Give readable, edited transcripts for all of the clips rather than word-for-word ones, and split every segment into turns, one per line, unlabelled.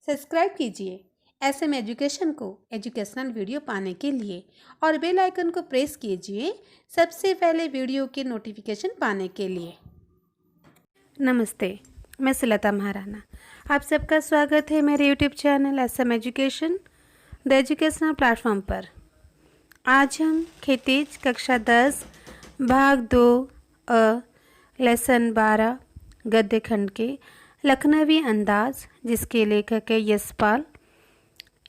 Subscribe कीजिए SM education को educational video पाने के लिए और बेल आइकन को प्रेस कीजिए सबसे पहले वीडियो के नोटिफिकेशन पाने के लिए। नमस्ते, मैं सुलता महाराणा। आप सबका स्वागत है मेरे YouTube channel SM education the educational platform पर। आज हम खेतीज कक्षा 10 भाग 2 लेसन 12 गद्य खंड के लखनवी अंदाज, जिसके लेखक है यशपाल,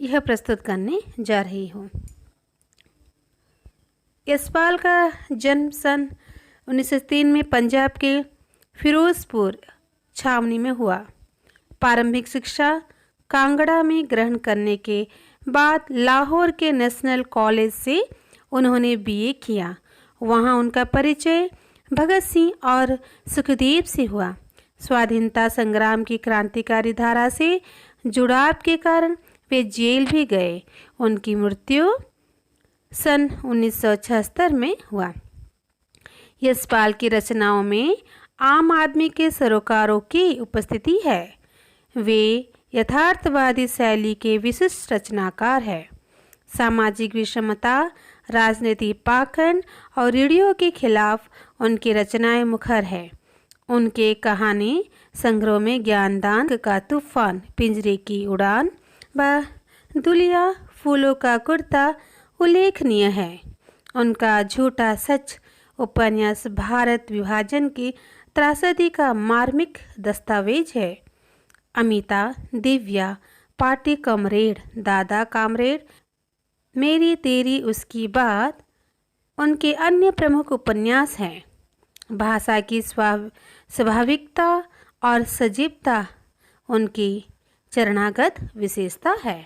यह प्रस्तुत करने जा रही हूँ। यशपाल का जन्म सन 1903 में पंजाब के फिरोजपुर छावनी में हुआ। प्रारंभिक शिक्षा कांगड़ा में ग्रहण करने के बाद लाहौर के नेशनल कॉलेज से उन्होंने बीए किया। वहाँ उनका परिचय भगत सिंह और सुखदेव से हुआ। स्वाधीनता संग्राम की क्रांतिकारी धारा से जुड़ाव के कारण वे जेल भी गए। उनकी मृत्यु सन 1976 में हुआ। यशपाल की रचनाओं में आम आदमी के सरोकारों की उपस्थिति है। वे यथार्थवादी शैली के विशिष्ट रचनाकार हैं। सामाजिक विषमता, राजनीतिक पाखंड और रीढ़ियों के खिलाफ उनकी रचनाएं मुखर है। उनके कहानी संग्रह में ज्ञानदान का तूफान, पिंजरे की उड़ान व दुलिया फूलों का कुर्ता उल्लेखनीय है। उनका झूठा सच उपन्यास भारत विभाजन की त्रासदी का मार्मिक दस्तावेज है। अमिता, दिव्या, पार्टी कॉमरेड, दादा कामरेड, मेरी तेरी उसकी बात उनके अन्य प्रमुख उपन्यास हैं। भाषा की स्वाभाविकता और सजीवता उनकी चरणागत विशेषता है।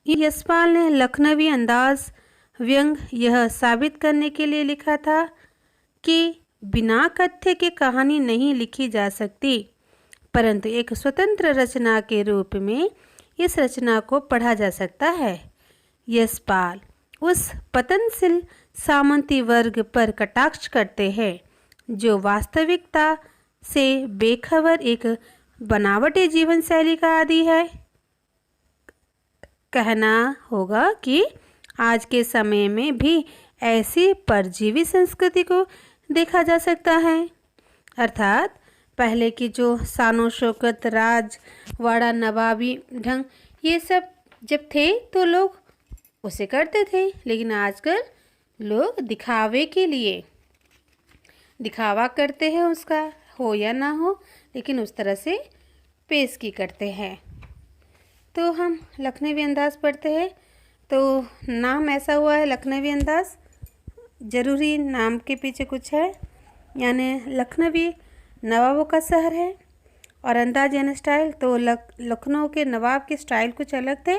यशपाल ने लखनवी अंदाज व्यंग यह साबित करने के लिए लिखा था कि बिना कथ्य के कहानी नहीं लिखी जा सकती, परंतु एक स्वतंत्र रचना के रूप में इस रचना को पढ़ा जा सकता है। यशपाल उस पतनशील सामंती वर्ग पर कटाक्ष करते हैं जो वास्तविकता से बेखबर एक बनावटी जीवन शैली का आदी है। कहना होगा कि आज के समय में भी ऐसी परजीवी संस्कृति को देखा जा सकता है, अर्थात पहले की जो शानो शौकत, राजवाड़ा, नवाबी ढंग, ये सब जब थे तो लोग उसे करते थे, लेकिन आजकल लोग दिखावे के लिए दिखावा करते हैं, उसका हो या ना हो, लेकिन उस तरह से पेश की करते हैं। तो हम लखनवी अंदाज पढ़ते हैं। तो नाम ऐसा हुआ है लखनवी अंदाज, ज़रूरी नाम के पीछे कुछ है, यानी लखनवी नवाबों का शहर है और अंदाज यानी स्टाइल, तो लखनऊ के नवाब के स्टाइल कुछ अलग थे,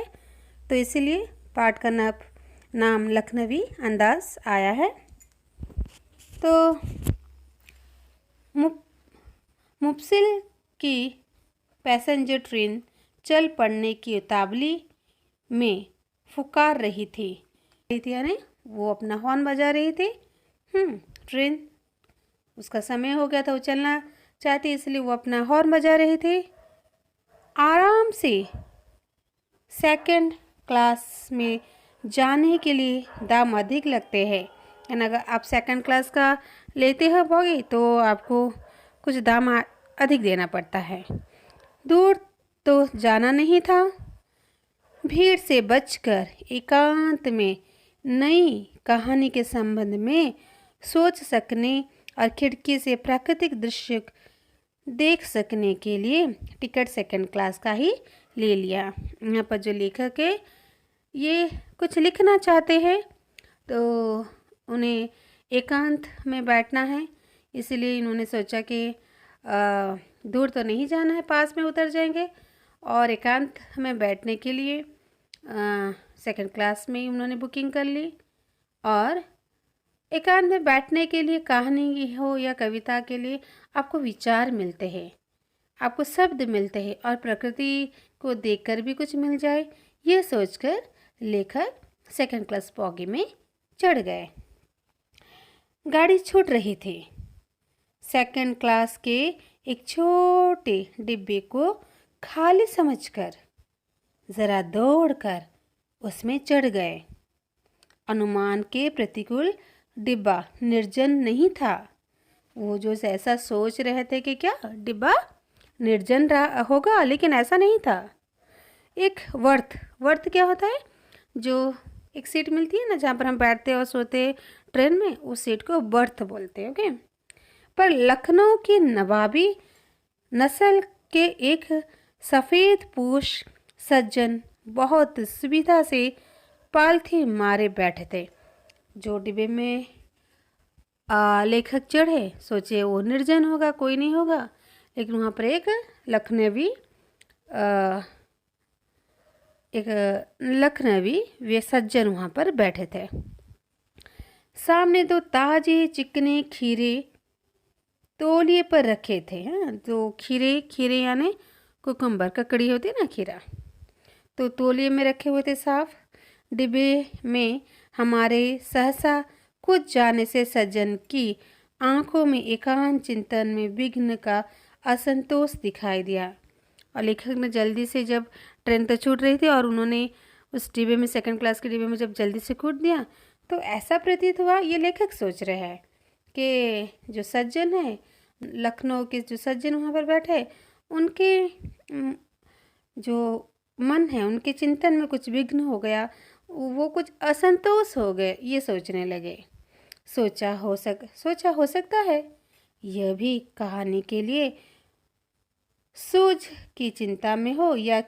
तो इसीलिए पाठ का नाम लखनवी अंदाज आया है। तो मुफसिल की पैसेंजर ट्रेन चल पड़ने की उतावली में फुकार रही थी, यानी वो अपना हॉर्न बजा रही थी। ट्रेन उसका समय हो गया था, वो चलना चाहती, इसलिए वो अपना हॉर्न बजा रही थी। आराम से सेकंड क्लास में जाने के लिए दाम अधिक लगते हैं, यानी अगर आप सेकंड क्लास का लेते हो बोगी तो आपको कुछ दाम अधिक देना पड़ता है। दूर तो जाना नहीं था। भीड़ से बचकर एकांत में नई कहानी के संबंध में सोच सकने और खिड़की से प्राकृतिक दृश्य देख सकने के लिए टिकट सेकंड क्लास का ही ले लिया। यहाँ पर जो लेखक है ये कुछ लिखना चाहते हैं, तो उन्हें एकांत में बैठना है, इसलिए इन्होंने सोचा कि दूर तो नहीं जाना है, पास में उतर जाएंगे, और एकांत में बैठने के लिए सेकंड क्लास में उन्होंने बुकिंग कर ली। और एकांत में बैठने के लिए, कहानी हो या कविता के लिए, आपको विचार मिलते हैं, आपको शब्द मिलते हैं, और प्रकृति को देखकर भी कुछ मिल जाए, ये सोचकर लेखक सेकंड क्लास बॉगी में चढ़ गए। गाड़ी छूट रही थी। सेकंड क्लास के एक छोटे डिब्बे को खाली समझकर जरा दौड़कर उसमें चढ़ गए। अनुमान के प्रतिकूल डिब्बा निर्जन नहीं था। वो जो ऐसा सोच रहे थे कि क्या डिब्बा निर्जन रहा होगा, लेकिन ऐसा नहीं था। एक वर्थ क्या होता है? जो एक सीट मिलती है ना जहाँ पर हम बैठते हैं और सोते हैं ट्रेन में, उस सीट को बर्थ बोलते हैं। ओके। पर लखनऊ की नवाबी नस्ल के एक सफ़ेद पोश सज्जन बहुत सुविधा से पालथी मारे बैठे थे। जो डिब्बे में लेखक चढ़े, सोचे वो निर्जन होगा, कोई नहीं होगा, लेकिन वहाँ पर एक लखनवी वे सज्जन वहाँ पर बैठे थे। सामने दो ताजे चिकने खीरे तौलिए पर रखे थे। हाँ, तो खीरे यानी कुकुम्बर, ककड़ी होती है ना, खीरा, तो तौलिए में रखे हुए थे साफ। डिब्बे में हमारे सहसा कुछ जाने से सज्जन की आंखों में एकांत चिंतन में विघ्न का असंतोष दिखाई दिया। और लेखक ने जल्दी से, जब ट्रेन तो छूट रही थी और उन्होंने उस डिब्बे में, सेकंड क्लास के डिब्बे में जब जल्दी से कूद दिया, तो ऐसा प्रतीत हुआ, ये लेखक सोच रहे हैं कि जो सज्जन है, लखनऊ के जो सज्जन वहाँ पर बैठे, उनके जो मन है, उनके चिंतन में कुछ विघ्न हो गया, वो कुछ असंतोष हो गए, ये सोचने लगे। सोचा हो सकता है यह भी कहानी के लिए सूझ की चिंता में हो, या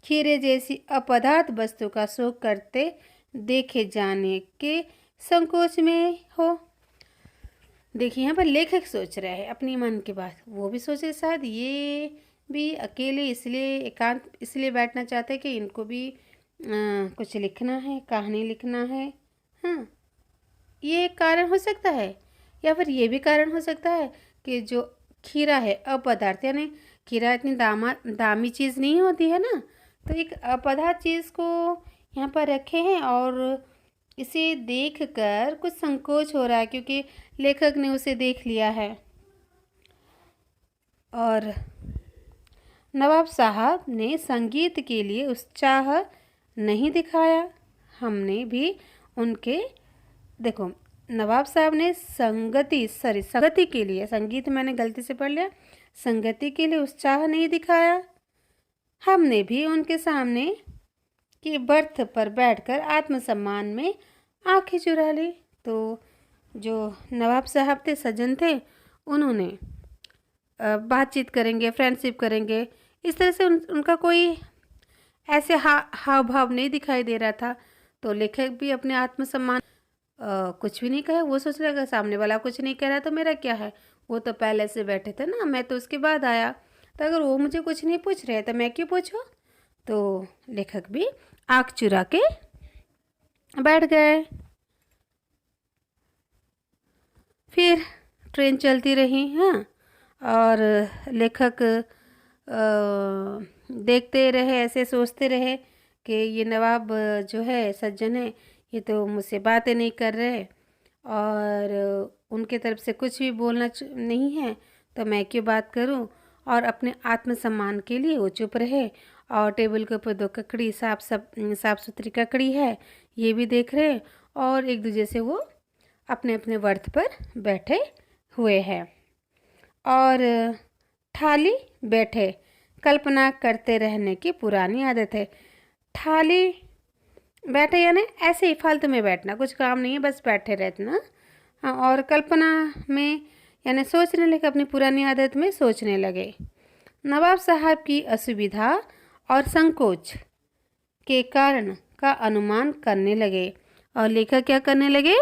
खीरे जैसी अपदार्थ वस्तु का शोक करते देखे जाने के संकोच में हो। देखिए यहाँ पर लेखक सोच रहे हैं अपनी मन की बात। वो भी सोचे शायद ये भी अकेले इसलिए, एकांत इसलिए बैठना चाहते हैं कि इनको भी कुछ लिखना है, कहानी लिखना है। हाँ, ये एक कारण हो सकता है। या फिर ये भी कारण हो सकता है कि जो खीरा है अपदार्थ, यानी खीरा इतनी दामी चीज़ नहीं होती है ना, तो एक अपदार्थ चीज़ को यहाँ पर रखे हैं और इसे देखकर कुछ संकोच हो रहा है, क्योंकि लेखक ने उसे देख लिया है। और नवाब साहब ने संगीत के लिए उत्साह नहीं दिखाया। हमने भी उनके, देखो, नवाब साहब ने संगति के लिए, संगीत मैंने गलती से पढ़ लिया, संगति के लिए उत्साह नहीं दिखाया। हमने भी उनके सामने की बर्थ पर बैठकर आत्मसम्मान में आंखें चुरा ली। तो जो नवाब साहब थे, सज्जन थे, उन्होंने बातचीत करेंगे, फ्रेंडशिप करेंगे, इस तरह से उनका कोई ऐसे हाव भाव नहीं दिखाई दे रहा था। तो लेखक भी अपने आत्मसम्मान कुछ भी नहीं कहे। वो सोच रहा है सामने वाला कुछ नहीं कह रहा तो मेरा क्या है, वो तो पहले से बैठे थे ना, मैं तो उसके बाद आया, तो अगर वो मुझे कुछ नहीं पूछ रहे तो मैं क्यों पूछूं। तो लेखक भी आँख चुरा के बैठ गए। फिर ट्रेन चलती रही। हाँ, और लेखक देखते रहे, ऐसे सोचते रहे कि ये नवाब जो है, सज्जन है, ये तो मुझसे बातें नहीं कर रहे और उनके तरफ से कुछ भी बोलना नहीं है, तो मैं क्यों बात करूं। और अपने आत्मसम्मान के लिए वो चुप रहे। और टेबल के ऊपर दो ककड़ी, साफ सुथरी ककड़ी है, ये भी देख रहे, और एक दूसरे से वो अपने अपने वर्थ पर बैठे हुए हैं। और ठाली बैठे, कल्पना करते रहने की पुरानी आदत है। ठाली बैठे यानी ऐसे ही फालतू में बैठना, कुछ काम नहीं है, बस बैठे रहना। हाँ, और कल्पना में यानी सोचने लगे, अपनी पुरानी आदत में सोचने लगे। नवाब साहब की असुविधा और संकोच के कारण का अनुमान करने लगे। और लेखक क्या करने लगे,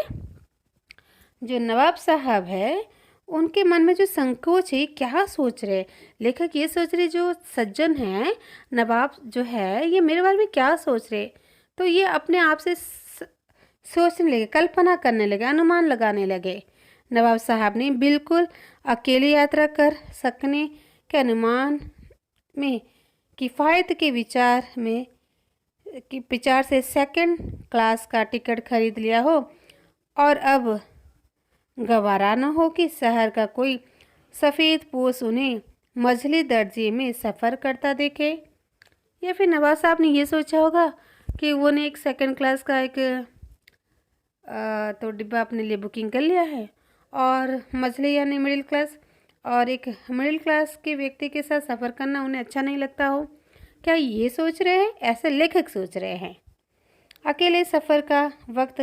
जो नवाब साहब है उनके मन में जो संकोच है, क्या सोच रहे। लेखक ये सोच रहे, जो सज्जन है, नवाब जो है, ये मेरे बारे में क्या सोच रहे। तो ये अपने आप से सोचने लगे, कल्पना करने लगे, अनुमान लगाने लगे। नवाब साहब ने बिल्कुल अकेले यात्रा कर सकने के अनुमान में किफ़ायत के विचार से सेकंड क्लास का टिकट खरीद लिया हो, और अब गवारा न हो कि शहर का कोई सफ़ेद पोश उन्हें मझले दर्जे में सफ़र करता देखे। या फिर नवाब साहब ने ये सोचा होगा कि वो ने एक सेकंड क्लास का एक तो डिब्बा अपने लिए बुकिंग कर लिया है, और मझले यानी मिडिल क्लास, और एक मिडिल क्लास के व्यक्ति के साथ सफ़र करना उन्हें अच्छा नहीं लगता हो। क्या ये सोच रहे हैं? ऐसे लेखक सोच रहे हैं। अकेले सफ़र का वक्त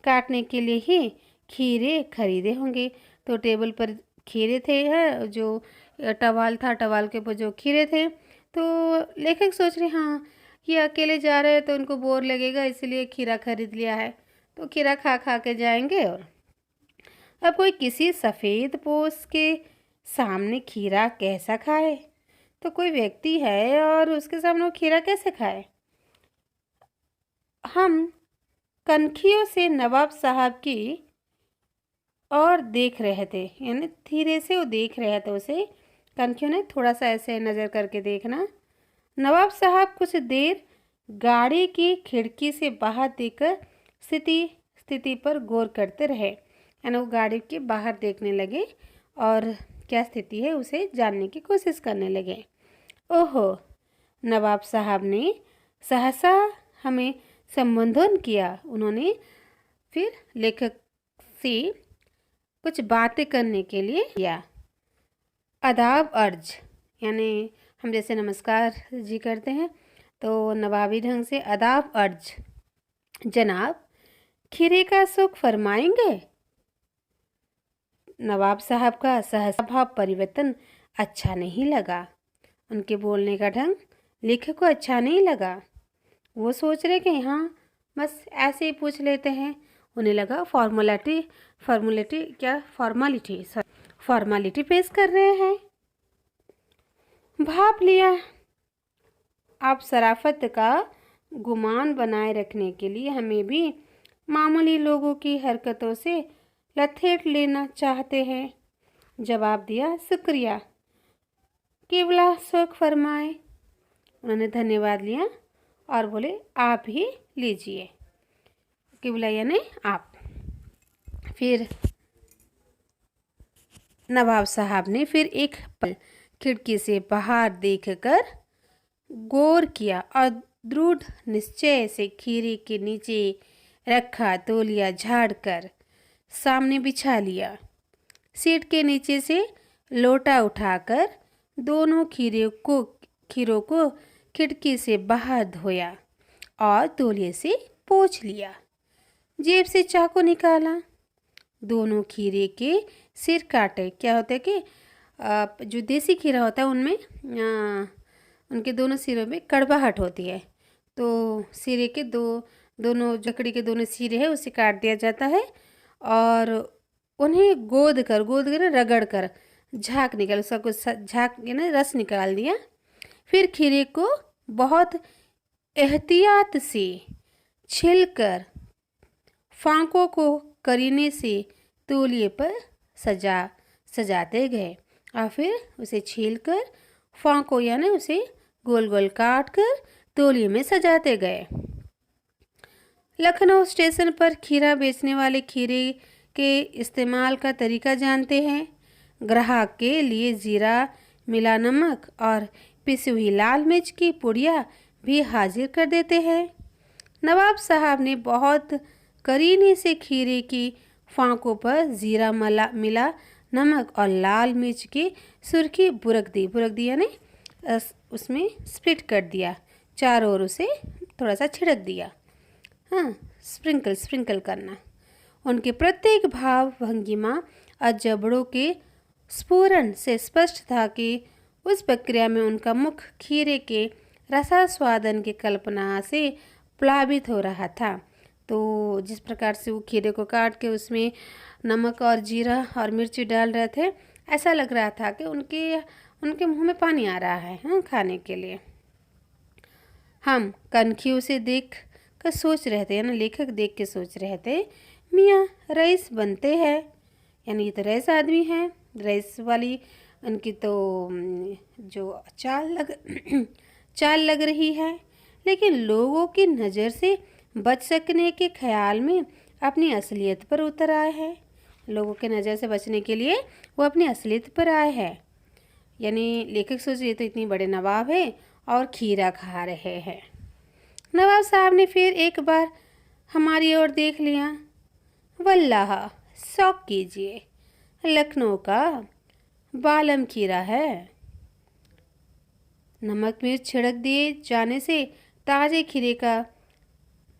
काटने के लिए ही खीरे खरीदे होंगे। तो टेबल पर खीरे थे, है जो टवाल था, टवाल के ऊपर जो खीरे थे। तो लेखक सोच रहे हाँ ये अकेले जा रहे हैं तो उनको बोर लगेगा, इसलिए खीरा खरीद लिया है। तो खीरा खा खा के जाएंगे। और अब कोई किसी सफ़ेद पोश के सामने खीरा कैसा खाए? तो कोई व्यक्ति है और उसके सामने वो खीरा कैसे खाए? हम कनखियों से नवाब साहब की और देख रहे थे, यानी धीरे से वो देख रहे थे उसे। कनखियों ने थोड़ा सा ऐसे नज़र करके देखना। नवाब साहब कुछ देर गाड़ी की खिड़की से बाहर देखकर स्थिति पर गौर करते रहे, यानी वो गाड़ी के बाहर देखने लगे और क्या स्थिति है उसे जानने की कोशिश करने लगे। ओहो, नवाब साहब ने सहसा हमें संबोधन किया। उन्होंने फिर लेखक से कुछ बातें करने के लिए किया। आदाब अर्ज, यानी हम जैसे नमस्कार जी करते हैं, तो नवाबी ढंग से आदाब अर्ज। जनाब, खीरे का सुख फरमाएंगे? नवाब साहब का सहसा भाव परिवर्तन अच्छा नहीं लगा। उनके बोलने का ढंग लेखक को अच्छा नहीं लगा। वो सोच रहे कि हाँ बस ऐसे ही पूछ लेते हैं। उन्हें लगा फॉर्मेलिटी पेश कर रहे हैं। भाप लिया। आप शराफत का गुमान बनाए रखने के लिए हमें भी मामूली लोगों की हरकतों से लथेट लेना चाहते हैं। जवाब दिया, शुक्रिया, केवला सुख फरमाए। उन्होंने धन्यवाद लिया और बोले, आप ही लीजिए। किबला यानी आप। फिर नवाब साहब ने फिर एक पल खिड़की से बाहर देखकर गौर किया और दृढ़ निश्चय से खीरे के नीचे रखा तौलिया झाड़कर सामने बिछा लिया। सीट के नीचे से लोटा उठाकर दोनों खीरों को खिड़की से बाहर धोया और तौलिए से पोंछ लिया। जेब से चाकू निकाला, दोनों खीरे के सिर काटे। क्या होता है कि जो देसी खीरा होता है उनमें उनके दोनों सिरों में कड़वाहट होती है, तो सिरे के दोनों जकड़ी के दोनों सिरे हैं उसे काट दिया जाता है और उन्हें गोद कर रगड़ कर झाग निकाल, उसका कुछ झाग ना रस निकाल दिया। फिर खीरे को बहुत एहतियात से छिलकर फांकों को करीने से तौलिए पर सजाते गए और फिर उसे छीलकर फांकों यानी उसे गोल गोल काट कर तौलिए में सजाते गए। लखनऊ स्टेशन पर खीरा बेचने वाले खीरे के इस्तेमाल का तरीका जानते हैं। ग्राहक के लिए जीरा मिला नमक और पिसी हुई लाल मिर्च की पुड़िया भी हाजिर कर देते हैं। नवाब साहब ने बहुत करीने से खीरे की फांकों पर जीरा मिला नमक और लाल मिर्च की सुर्खी बुरक दी यानी उसमें स्प्लिट कर दिया, चारों ओर उसे थोड़ा सा छिड़क दिया। हाँ, स्प्रिंकल करना। उनके प्रत्येक भाव भंगिमा और जबड़ों के स्फुरण से स्पष्ट था कि उस प्रक्रिया में उनका मुख खीरे के रसास्वादन की कल्पना से प्लावित हो रहा था। तो जिस प्रकार से वो खीरे को काट के उसमें नमक और जीरा और मिर्ची डाल रहे थे, ऐसा लग रहा था कि उनके मुंह में पानी आ रहा है हाँ खाने के लिए। हम कनखियों से देख कर सोच रहे थे, यानी लेखक देख के सोच रहे थे, मियाँ रईस बनते हैं, यानी ये तो रईस आदमी है। रईस वाली उनकी तो जो चाल लग रही है, लेकिन लोगों की नज़र से बच सकने के ख्याल में अपनी असलियत पर उतर आए हैं। लोगों के नज़र से बचने के लिए वो अपनी असलियत पर आए हैं। यानी लेखक सोच रहे तो इतनी बड़े नवाब है और खीरा खा रहे हैं। नवाब साहब ने फिर एक बार हमारी ओर देख लिया। वल्लाह, शौक कीजिए, लखनऊ का बालम खीरा है। नमक मिर्च छिड़क दिए जाने से ताजे खीरे का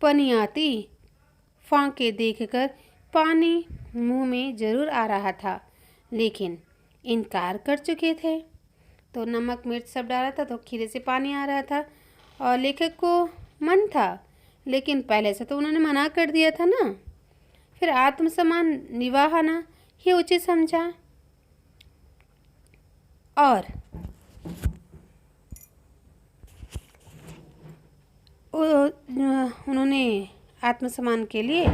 पनियाती फांके देखकर पानी मुंह में जरूर आ रहा था, लेकिन इनकार कर चुके थे। तो नमक मिर्च सब डाला था तो खीरे से पानी आ रहा था और लेखक को मन था, लेकिन पहले से तो उन्होंने मना कर दिया था ना। फिर आत्मसम्मान निभाना ही उचित समझा और उन्होंने आत्मसम्मान के लिए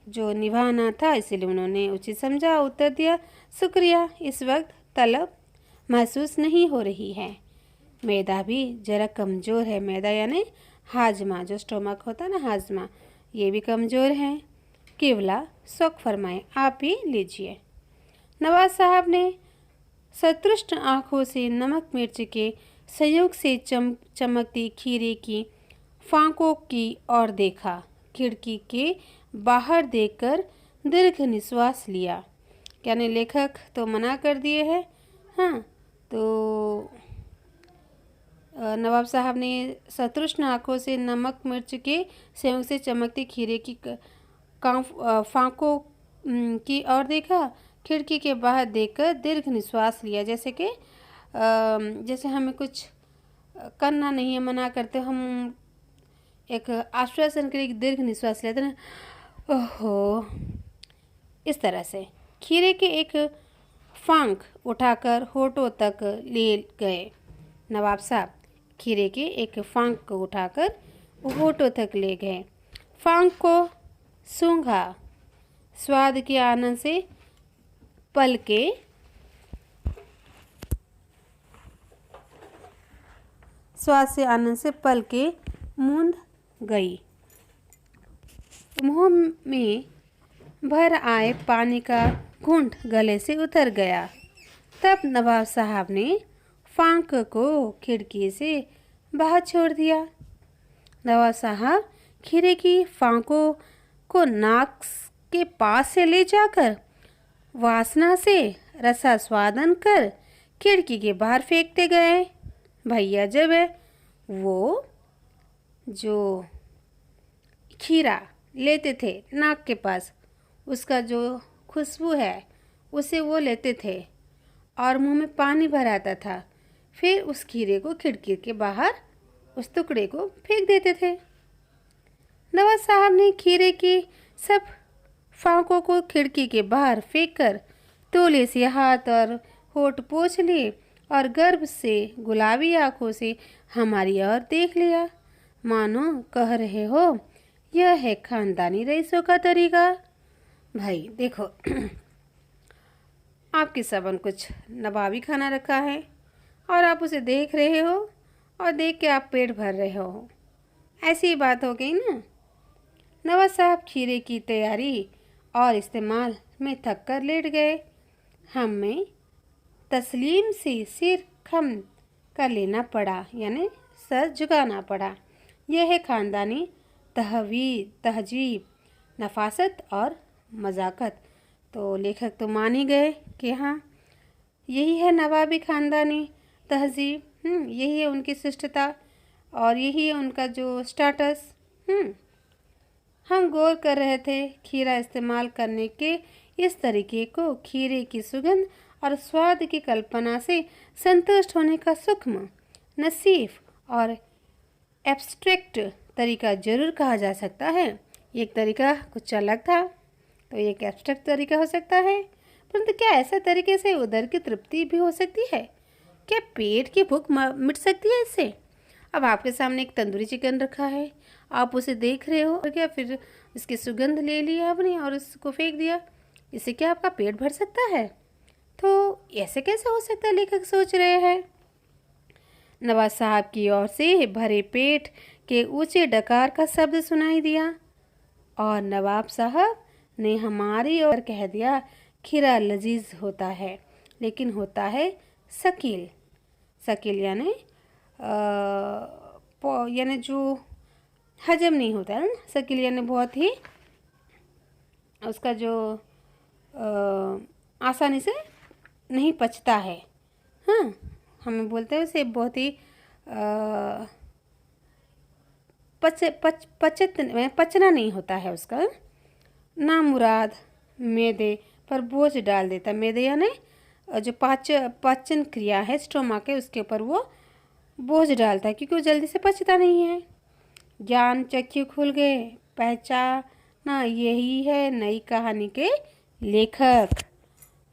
जो निभाना था इसीलिए उन्होंने उचित समझा, उत्तर दिया, शुक्रिया, इस वक्त तलब महसूस नहीं हो रही है। मैदा भी ज़रा कमज़ोर है। मैदा यानी हाजमा, जो स्टोमक होता है ना, हाजमा, ये भी कमज़ोर है। केवला शौक फरमाए, आप ही लीजिए। नवाज साहब ने सतृष्ट आँखों से नमक मिर्च के संयोग से चमकती खीरे की फांकों की ओर देखा। खिड़की के बाहर देखकर दीर्घ निश्वास लिया। यानी लेखक तो मना कर दिए हैं। हाँ, तो नवाब साहब ने सतृष्ण आँखों से नमक मिर्च के संयोग से चमकती खीरे की फांकों की ओर देखा। खिड़की के बाहर देखकर दीर्घ निश्वास लिया। जैसे कि जैसे हमें कुछ करना नहीं है, मना करते, हम एक आश्वासन के लिए दीर्घ निश्वास लेते ना, ओहो, इस तरह से खीरे के एक फांक उठाकर होठों तक ले गए। नवाब साहब खीरे के एक फांक को उठाकर होठों तक ले गए। फांक को सूंघा, स्वाद के आनंद से पलके मूंद गई। मुंह में भर आए पानी का घूंट गले से उतर गया। तब नवाब साहब ने फांक को खिड़की से बाहर छोड़ दिया। नवाब साहब खीरे की फांकों को नाक के पास से ले जाकर वासना से रसास्वादन कर खिड़की के बाहर फेंकते गए। भैया जब है वो जो खीरा लेते थे नाक के पास, उसका जो खुशबू है उसे वो लेते थे और मुंह में पानी भर आता था। फिर उस खीरे को खिड़की के बाहर उस टुकड़े को फेंक देते थे। नवाब साहब ने खीरे की सब फांकों को खिड़की के बाहर फेंककर तोले से हाथ और होठ पोंछ लिए और गर्व से गुलाबी आंखों से हमारी ओर देख लिया, मानो कह रहे हो, यह है खानदानी रईसों का तरीका। भाई देखो, आपके सबन कुछ नवाबी खाना रखा है और आप उसे देख रहे हो और देख के आप पेट भर रहे हो, ऐसी बात हो गई ना। नवाब साहब खीरे की तैयारी और इस्तेमाल में थक कर लेट गए। हमें तस्लीम से सिर खम कर लेना पड़ा, यानी सर झुकाना पड़ा। यह है खानदानी तहजीब, नफासत और मजाकत। तो लेखक तो मान ही गए कि हाँ, यही है नवाबी खानदानी तहजीब, यही है उनकी शिष्टता और यही है उनका जो स्टेटस। हम गौर कर रहे थे खीरा इस्तेमाल करने के इस तरीके को। खीरे की सुगंध और स्वाद की कल्पना से संतुष्ट होने का सूक्ष्म, नसीफ और एब्स्ट्रैक्ट तरीका जरूर कहा जा सकता है। एक तरीका कुछ अलग था तो एक एब्स्ट्रैक्ट तरीका हो सकता है, परंतु क्या ऐसा तरीके से उदर की तृप्ति भी हो सकती है? क्या पेट की भूख मिट सकती है इससे? अब आपके सामने एक तंदूरी चिकन रखा है, आप उसे देख रहे हो, क्या फिर इसकी सुगंध ले लिया आपने और उसको फेंक दिया, इससे क्या आपका पेट भर सकता है? तो ऐसे कैसे हो सकता है, लेखक सोच रहे हैं। नवाब साहब की ओर से भरे पेट के ऊंचे डकार का शब्द सुनाई दिया और नवाब साहब ने हमारी ओर कह दिया, खीरा लजीज होता है लेकिन होता है शकील। शकील यानी जो हजम नहीं होता है। शकील यानी बहुत ही उसका जो आसानी से नहीं पचता है। हाँ, हमें बोलते हैं उसे बहुत ही पचना नहीं होता है उसका। नामुराद मैदे पर बोझ डाल देता। मैदे यानी जो पाचन क्रिया है स्टोमक है, उसके ऊपर वो बोझ डालता है क्योंकि वो जल्दी से पचता नहीं है। ज्ञान चक्षु खुल गए, पहचाना यही है नई कहानी के लेखक।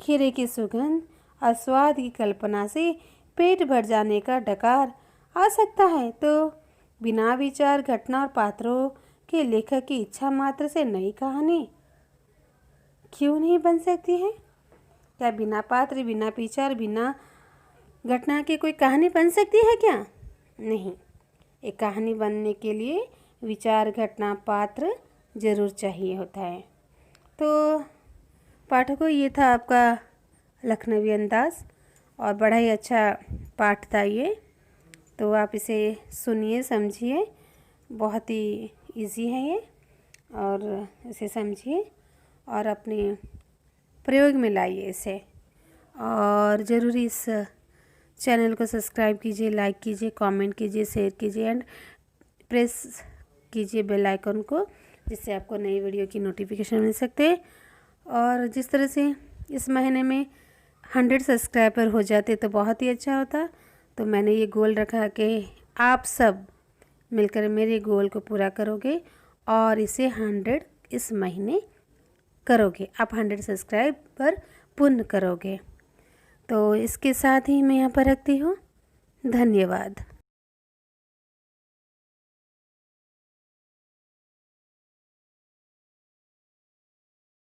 खीरे की सुगंध और स्वाद की कल्पना से पेट भर जाने का डकार आ सकता है, तो बिना विचार घटना और पात्रों के लेखक की इच्छा मात्र से नई कहानी क्यों नहीं बन सकती है? क्या बिना पात्र, बिना विचार, बिना घटना की कोई कहानी बन सकती है क्या? नहीं। एक कहानी बनने के लिए विचार, घटना, पात्र जरूर चाहिए होता है। तो पाठकों, ये था आपका लखनवी अंदाज और बड़ा ही अच्छा पाठ था ये। तो आप इसे सुनिए, समझिए, बहुत ही इजी है ये, और इसे समझिए और अपने प्रयोग में लाइए इसे। और ज़रूरी इस चैनल को सब्सक्राइब कीजिए, लाइक कीजिए, कमेंट कीजिए, शेयर कीजिए एंड प्रेस कीजिए बेल आइकन को, जिससे आपको नई वीडियो की नोटिफिकेशन मिल सकते हैं। और जिस तरह से इस महीने में 100 सब्सक्राइबर हो जाते तो बहुत ही अच्छा होता। तो मैंने ये गोल रखा कि आप सब मिलकर मेरे गोल को पूरा करोगे और इसे 100 इस महीने करोगे। आप 100 सब्सक्राइबर पूर्ण करोगे। तो इसके साथ ही मैं यहाँ पर रखती हूँ। धन्यवाद।